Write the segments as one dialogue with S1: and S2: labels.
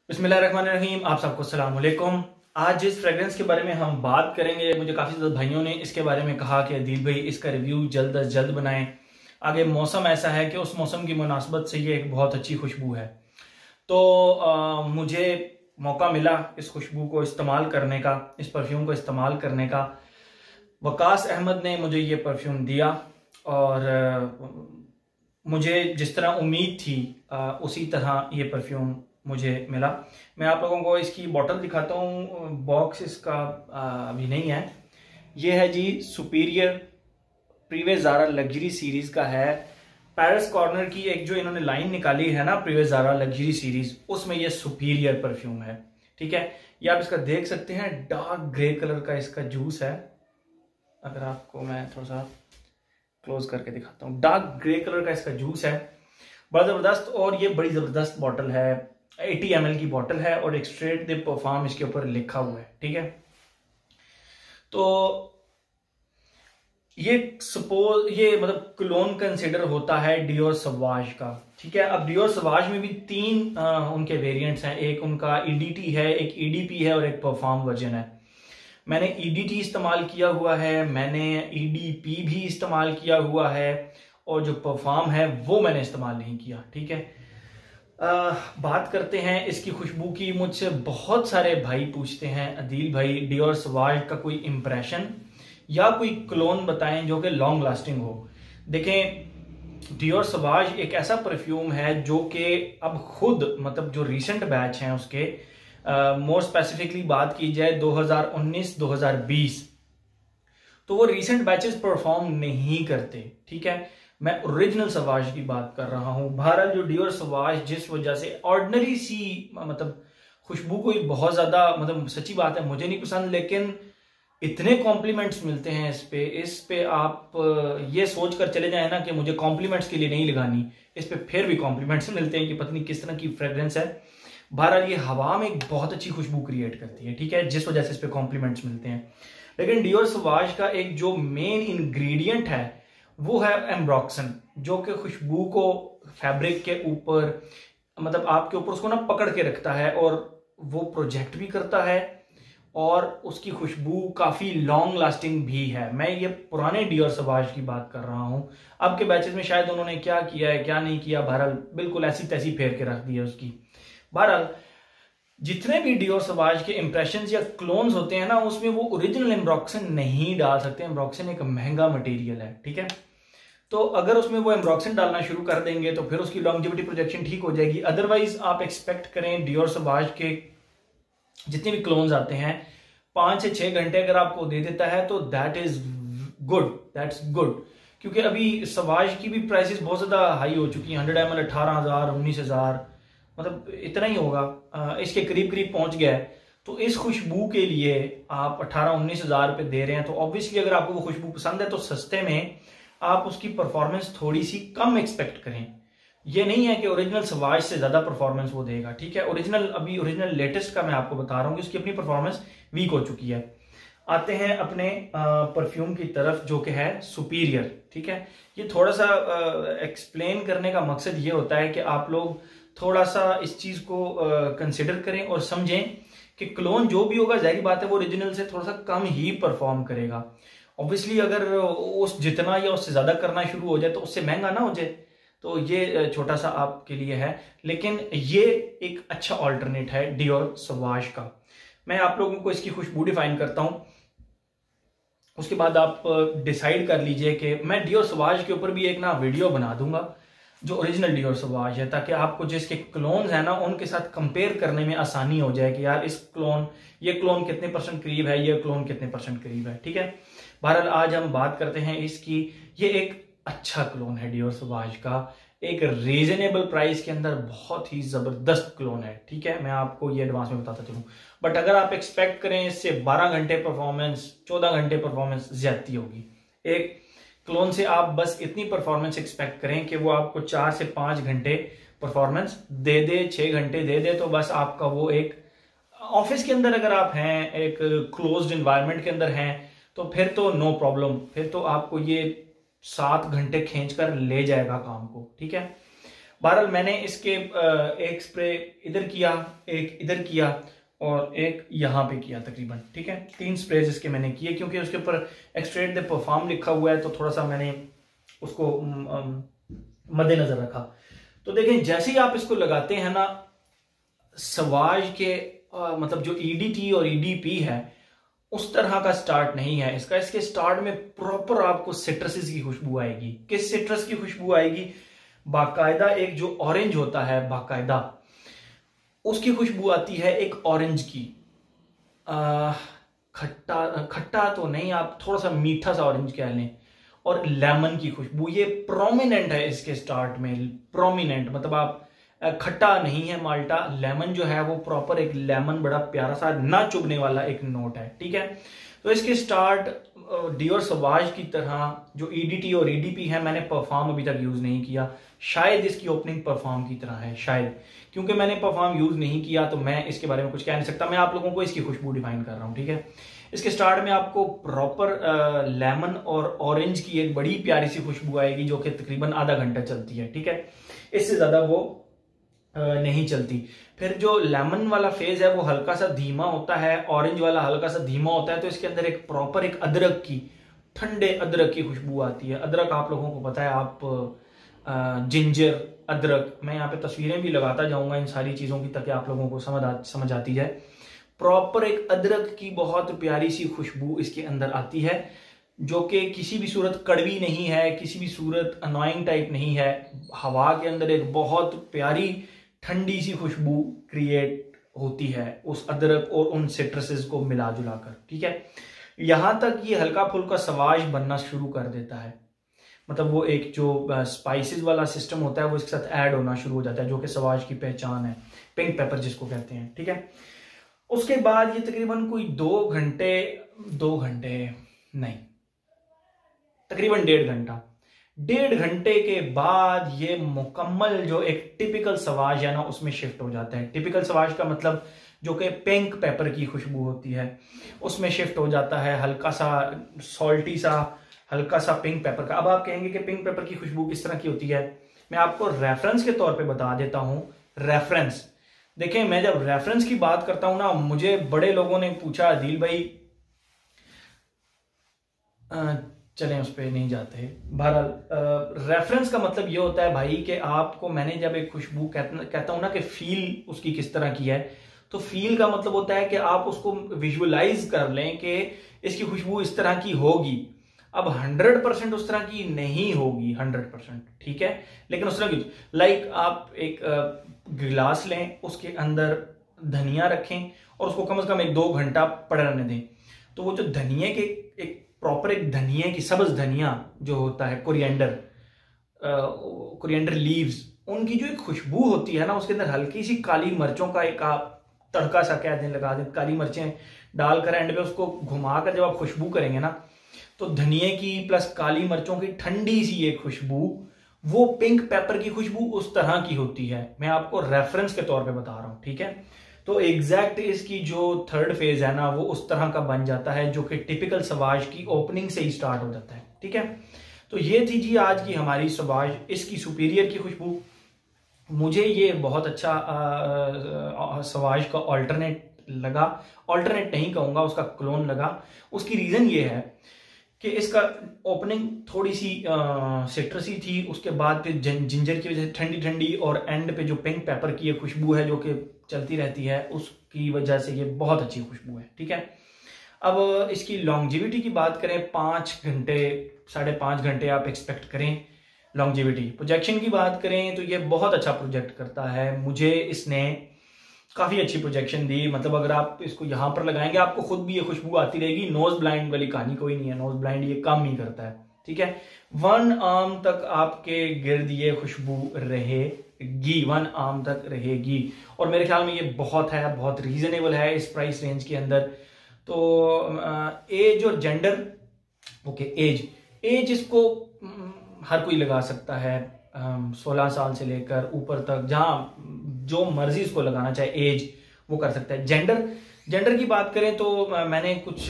S1: बिस्मिल्लाहिर्रहमानिर्रहीम। आप सबको अस्सलाम वालेकुम। आज जिस फ्रेग्रेंस के बारे में हम बात करेंगे, मुझे काफ़ी ज़्यादा भाइयों ने इसके बारे में कहा कि अदील भाई इसका रिव्यू जल्द अज जल्द बनाएं। आगे मौसम ऐसा है कि उस मौसम की मुनासबत से ये एक बहुत अच्छी खुशबू है। तो मुझे मौका मिला इस खुशबू को इस्तेमाल करने का, इस परफ्यूम को इस्तेमाल करने का। वकास अहमद ने मुझे ये परफ्यूम दिया और मुझे जिस तरह उम्मीद थी उसी तरह ये परफ्यूम मुझे मिला। मैं आप लोगों को इसकी बॉटल दिखाता हूँ। बॉक्स इसका अभी नहीं है। ये है जी superior previous Zara luxury series का है। पेरिस कॉर्नर की एक जो इन्होंने लाइन निकाली है ना, प्रीवियस ज़ारा लग्जरी सीरीज, उसमें ये सुपीरियर परफ्यूम है। ठीक है, ये आप इसका देख सकते हैं, डार्क ग्रे कलर का इसका जूस है। अगर आपको मैं थोड़ा सा क्लोज करके दिखाता हूँ, डार्क ग्रे कलर का इसका जूस है, बड़ा जबरदस्त। और ये बड़ी जबरदस्त बॉटल है, 80 ml की बॉटल है और एक स्ट्रेट द परफॉर्म इसके ऊपर लिखा हुआ है। ठीक है, तो ये सपोज ये मतलब क्लोन कंसिडर होता है डियोर सवाज का। ठीक है, अब डियोर सवाज में भी तीन उनके वेरिएंट्स हैं। एक उनका ईडीटी है, एक ईडीपी है और एक परफॉर्म वर्जन है। मैंने ईडीटी इस्तेमाल किया हुआ है, मैंने ईडीपी भी इस्तेमाल किया हुआ है, और जो परफॉर्म है वो मैंने इस्तेमाल नहीं किया। ठीक है, बात करते हैं इसकी खुशबू की। मुझसे बहुत सारे भाई पूछते हैं, अदील भाई डियोर सवाज का कोई इंप्रेशन या कोई क्लोन बताएं जो कि लॉन्ग लास्टिंग हो। देखें, डियोर सवाज एक ऐसा परफ्यूम है जो कि अब खुद मतलब जो रीसेंट बैच हैं उसके, मोर स्पेसिफिकली बात की जाए 2019-2020, तो वो रीसेंट बैचेस परफॉर्म नहीं करते। ठीक है, मैं ओरिजिनल सवाज की बात कर रहा हूं। बहरहाल जो डियोर सवाज जिस वजह से ऑर्डिनरी सी मतलब खुशबू कोई बहुत ज्यादा, मतलब सच्ची बात है मुझे नहीं पसंद, लेकिन इतने कॉम्प्लीमेंट्स मिलते हैं इस पे आप ये सोच कर चले जाए ना कि मुझे कॉम्प्लीमेंट्स के लिए नहीं लगानी, इस पे फिर भी कॉम्प्लीमेंट्स मिलते हैं कि पता नहीं किस तरह की फ्रेग्रेंस है। बहरहाल ये हवा में एक बहुत अच्छी खुशबू क्रिएट करती है। ठीक है, जिस वजह से इस पे कॉम्प्लीमेंट्स मिलते हैं। लेकिन डियोर सवाज का एक जो मेन इंग्रेडिएंट है वो है एम्ब्रॉक्सन, जो कि खुशबू को फैब्रिक के ऊपर मतलब आपके ऊपर उसको ना पकड़ के रखता है और वो प्रोजेक्ट भी करता है, और उसकी खुशबू काफी लॉन्ग लास्टिंग भी है। मैं ये पुराने डियोर सवाज की बात कर रहा हूं। अब के बैचेस में शायद उन्होंने क्या किया है क्या नहीं किया, बहरहाल बिल्कुल ऐसी तैसी फेर के रख दी है उसकी। बहरहाल जितने भी डियोर सवाज के इंप्रेशंस या क्लोन्स होते हैं ना, उसमें वो ओरिजिनल एम्ब्रॉक्सन नहीं डाल सकते। एम्ब्रॉक्सन एक महंगा मटेरियल है। ठीक है, तो अगर उसमें वो एम्ब्रॉक्सन डालना शुरू कर देंगे तो फिर उसकी लॉन्जेविटी प्रोजेक्शन ठीक हो जाएगी। अदरवाइज आप एक्सपेक्ट करें डियोर सवाज के जितने भी क्लोन्स आते हैं 5 से 6 घंटे अगर आपको दे देता है तो that is good, that's good. क्योंकि अभी सवाज की भी प्राइसेस बहुत ज्यादा हाई हो चुकी हैं। 100 ml 18,000 19,000, मतलब इतना ही होगा, इसके करीब करीब पहुंच गया है। तो इस खुशबू के लिए आप 18-19 हज़ार रुपए दे रहे हैं, तो ऑब्वियसली अगर आपको वो खुशबू पसंद है तो सस्ते में आप उसकी परफॉर्मेंस थोड़ी सी कम एक्सपेक्ट करें। ये नहीं है कि ओरिजिनल सवाज से ज्यादा परफॉर्मेंस वो देगा। ठीक है, ओरिजिनल लेटेस्ट का मैं आपको बता रहा हूँ कि उसकी अपनी परफॉर्मेंस वीक हो चुकी है। आते हैं अपने परफ्यूम की तरफ जो कि है सुपीरियर। ठीक है, ये थोड़ा सा एक्सप्लेन करने का मकसद ये होता है कि आप लोग थोड़ा सा इस चीज को कंसिडर करें और समझें कि क्लोन जो भी होगा जाहिर बात है वो ओरिजिनल से थोड़ा सा कम ही परफॉर्म करेगा। ऑब्वियसली अगर उस जितना या उससे ज्यादा करना शुरू हो जाए तो उससे महंगा ना हो जाए, तो ये छोटा सा आपके लिए है। लेकिन ये एक अच्छा ऑल्टरनेट है डियोर सवाज का। मैं आप लोगों को इसकी खुशबू डिफाइन करता हूं, उसके बाद आप डिसाइड कर लीजिए कि मैं डियोर सवाज के ऊपर भी एक ना वीडियो बना दूंगा जो ओरिजिनल डियोर सवाज है, ताकि आपको जिसके क्लोन्स है ना उनके साथ कंपेयर करने में आसानी हो जाए कि यार ये क्लोन कितने परसेंट करीब है, ये क्लोन कितने परसेंट करीब है। ठीक है, बहरहाल आज हम बात करते हैं इसकी। ये एक अच्छा क्लोन है डियोर सवाज का, एक रीजनेबल प्राइस के अंदर बहुत ही जबरदस्त क्लोन है। ठीक है, मैं आपको ये एडवांस में बताता चलूं। बट अगर आप एक्सपेक्ट करें इससे 12 घंटे परफॉर्मेंस, 14 घंटे परफॉर्मेंस, ज्यादती होगी। एक क्लोन से आप बस इतनी परफॉर्मेंस एक्सपेक्ट करें कि वो आपको 4 से 5 घंटे परफॉर्मेंस दे दे, 6 घंटे दे दे, तो बस आपका वो एक ऑफिस के अंदर अगर आप हैं, एक क्लोज्ड एनवायरनमेंट के अंदर हैं, तो फिर तो नो प्रॉब्लम, फिर तो आपको ये 7 घंटे खींच कर ले जाएगा काम को। ठीक है, बहरहाल मैंने इसके एक स्प्रे इधर किया, एक इधर किया और एक यहाँ पे किया तकरीबन, ठीक है। 3 स्प्रेज इसके मैंने किए, क्योंकि उसके ऊपर एक्सट्रेट द परफॉर्म लिखा हुआ है, तो थोड़ा सा मैंने उसको मद्देनजर रखा। तो देखें, जैसे ही आप इसको लगाते हैं ना, सवाज के मतलब जो ईडीटी और ईडीपी है उस तरह का स्टार्ट नहीं है इसका। इसके स्टार्ट में प्रॉपर आपको सिट्रसेस की खुशबू आएगी। किस सिट्रस की खुशबू आएगी? बाकायदा एक जो ऑरेंज होता है, बाकायदा उसकी खुशबू आती है, एक ऑरेंज की। खट्टा खट्टा तो नहीं, आप थोड़ा सा मीठा सा ऑरेंज कह लें, और लेमन की खुशबू ये प्रोमिनेंट है इसके स्टार्ट में। प्रोमिनेंट मतलब आप खट्टा नहीं है माल्टा, लेमन जो है वो प्रॉपर एक लेमन, बड़ा प्यारा सा ना चुभने वाला एक नोट है, ठीक है। तो इसके स्टार्ट डियोर सवाज की तरह जो ईडीटी और ईडीपी है, मैंने परफॉर्म अभी तक यूज नहीं किया। शायद इसकी ओपनिंग परफॉर्म की तरह है, शायद, क्योंकि मैंने परफॉर्म यूज नहीं किया तो मैं इसके बारे में कुछ कह नहीं सकता। मैं आप लोगों को इसकी खुशबू डिफाइन कर रहा हूं, ठीक है। इसके स्टार्ट में आपको प्रॉपर लेमन और ऑरेंज की एक बड़ी प्यारी सी खुशबू आएगी, जो कि तकरीबन आधा घंटा चलती है, ठीक है। इससे ज्यादा वो नहीं चलती। फिर जो लेमन वाला फेज है वो हल्का सा धीमा होता है, ऑरेंज वाला हल्का सा धीमा होता है, तो इसके अंदर एक प्रॉपर एक अदरक की, ठंडे अदरक की खुशबू आती है। अदरक आप लोगों को पता है, आप जिंजर, अदरक, मैं यहाँ पे तस्वीरें भी लगाता जाऊंगा इन सारी चीजों की, ताकि आप लोगों को समझ आती जाए। प्रॉपर एक अदरक की बहुत प्यारी सी खुशबू इसके अंदर आती है, जो कि किसी भी सूरत कड़वी नहीं है, किसी भी सूरत अनोइंग टाइप नहीं है। हवा के अंदर एक बहुत प्यारी ठंडी सी खुशबू क्रिएट होती है उस अदरक और उन सिट्रसेस को मिला जुला कर, ठीक है। यहां तक ये हल्का फुल्का सवाज बनना शुरू कर देता है, मतलब वो एक जो स्पाइसेस वाला सिस्टम होता है वो इसके साथ ऐड होना शुरू हो जाता है, जो कि सवाज की पहचान है, पिंक पेपर जिसको कहते हैं, ठीक है। उसके बाद ये तकरीबन कोई 2 घंटे नहीं, तकरीबन 1.5 घंटे के बाद ये मुकम्मल जो एक टिपिकल सवाज है ना उसमें शिफ्ट हो जाता है। टिपिकल सवाज का मतलब जो कि पिंक पेपर की खुशबू होती है उसमें शिफ्ट हो जाता है, हल्का सा सॉल्टी सा, हल्का सा पिंक पेपर का। अब आप कहेंगे कि पिंक पेपर की खुशबू किस तरह की होती है, मैं आपको रेफरेंस के तौर पे बता देता हूं। रेफरेंस देखें, मैं जब रेफरेंस की बात करता हूं ना, मुझे बड़े लोगों ने पूछा, आदिल भाई चलें उस पर नहीं जाते। बहरहाल रेफरेंस का मतलब ये होता है भाई कि आपको, मैंने जब एक खुशबू कहता हूं ना कि फील उसकी किस तरह की है, तो फील का मतलब होता है कि आप उसको विजुअलाइज कर लें कि इसकी खुशबू इस तरह की होगी। अब 100% उस तरह की नहीं होगी, 100%, ठीक है, लेकिन उस तरह की, लाइक आप एक गिलास लें, उसके अंदर धनिया रखें और उसको कम से कम 1-2 घंटा पड़े रहने दें, तो वो जो धनिया के एक प्रॉपर एक धनिया की, सब्ज धनिया जो होता है, कोरिएंडर लीव्स, उनकी जो एक खुशबू होती है ना, उसके अंदर हल्की सी काली मिर्चों का एक आप तड़का सा कह दें, लगा दें, काली मिर्चें डालकर एंड पे उसको घुमाकर जब आप खुशबू करेंगे ना, तो धनिया की प्लस काली मिर्चों की ठंडी सी एक खुशबू, वो पिंक पेपर की खुशबू उस तरह की होती है। मैं आपको रेफरेंस के तौर पे बता रहा हूं, ठीक है। तो एग्जैक्ट इसकी जो 3rd फेज है ना, वो उस तरह का बन जाता है, जो कि टिपिकल सवाज की ओपनिंग से ही स्टार्ट हो जाता है, ठीक है। तो ये थी जी आज की हमारी सवाज, इसकी सुपीरियर की खुशबू। मुझे ये बहुत अच्छा सवाज का ऑल्टरनेट लगा, ऑल्टरनेट नहीं कहूंगा, उसका क्लोन लगा। उसकी रीजन ये है कि इसका ओपनिंग थोड़ी सी सिट्रसी थी, उसके बाद फिर जिंजर की वजह से ठंडी ठंडी, और एंड पे जो पिंक पेपर की ये खुशबू है जो कि चलती रहती है, उसकी वजह से ये बहुत अच्छी खुशबू है, ठीक है। अब इसकी लॉन्जिविटी की बात करें, 5 घंटे 5.5 घंटे आप एक्सपेक्ट करें लॉन्जिविटी। प्रोजेक्शन की बात करें तो ये बहुत अच्छा प्रोजेक्ट करता है, मुझे इसने काफी अच्छी प्रोजेक्शन दी। मतलब अगर आप इसको यहां पर लगाएंगे, आपको खुद भी ये खुशबू आती रहेगी। नोज ब्लाइंड वाली कहानी कोई नहीं है, नोज ब्लाइंड ये काम नहीं करता है, ठीक है। 1 आर्म तक आपके गिर्द ये खुशबू रहेगी, 1 आर्म तक रहेगी, और मेरे ख्याल में ये बहुत है, बहुत रीजनेबल है इस प्राइस रेंज के अंदर। तो एज और जेंडर, ओके, एज इसको हर कोई लगा सकता है, 16 साल से लेकर ऊपर तक, जहां जो मर्जी इसको लगाना चाहे एज वो कर सकता है। जेंडर की बात करें तो मैंने कुछ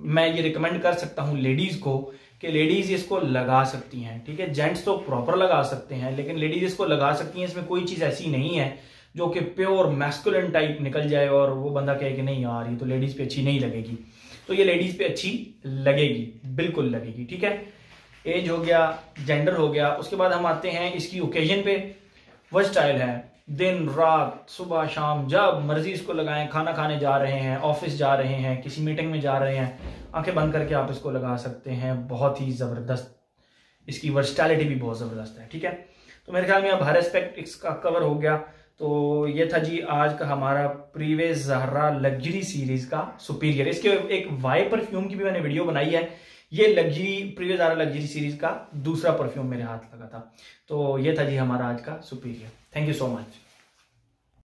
S1: मैं ये रिकमेंड कर सकता हूं लेडीज को कि लेडीज इसको लगा सकती हैं, ठीक है। जेंट्स तो प्रॉपर लगा सकते हैं, लेकिन लेडीज इसको लगा सकती हैं। इसमें कोई चीज ऐसी नहीं है जो कि प्योर मैस्कुलिन टाइप निकल जाए और वो बंदा कहे कि नहीं यार ये तो लेडीज पे अच्छी नहीं लगेगी। तो ये लेडीज पे अच्छी लगेगी, बिल्कुल लगेगी, ठीक है। एज हो गया, जेंडर हो गया। उसके बाद हम आते हैं इसकी ओकेजन पे। वर्सटाइल है, दिन रात सुबह शाम जब मर्जी इसको लगाएं। खाना खाने जा रहे हैं, ऑफिस जा रहे हैं, किसी मीटिंग में जा रहे हैं, आंखें बंद करके आप इसको लगा सकते हैं। बहुत ही जबरदस्त, इसकी वर्सटैलिटी भी बहुत जबरदस्त है, ठीक है। तो मेरे ख्याल में अब हर एस्पेक्ट इसका कवर हो गया। तो ये था जी आज का हमारा प्रीवियस ज़हरा लग्जरी सीरीज का सुपीरियर। इसके एक वाई परफ्यूम की भी मैंने वीडियो बनाई है। ये luxury previous Zahra luxury series का दूसरा परफ्यूम मेरे हाथ लगा था। तो ये था जी हमारा आज का superior. Thank you so much.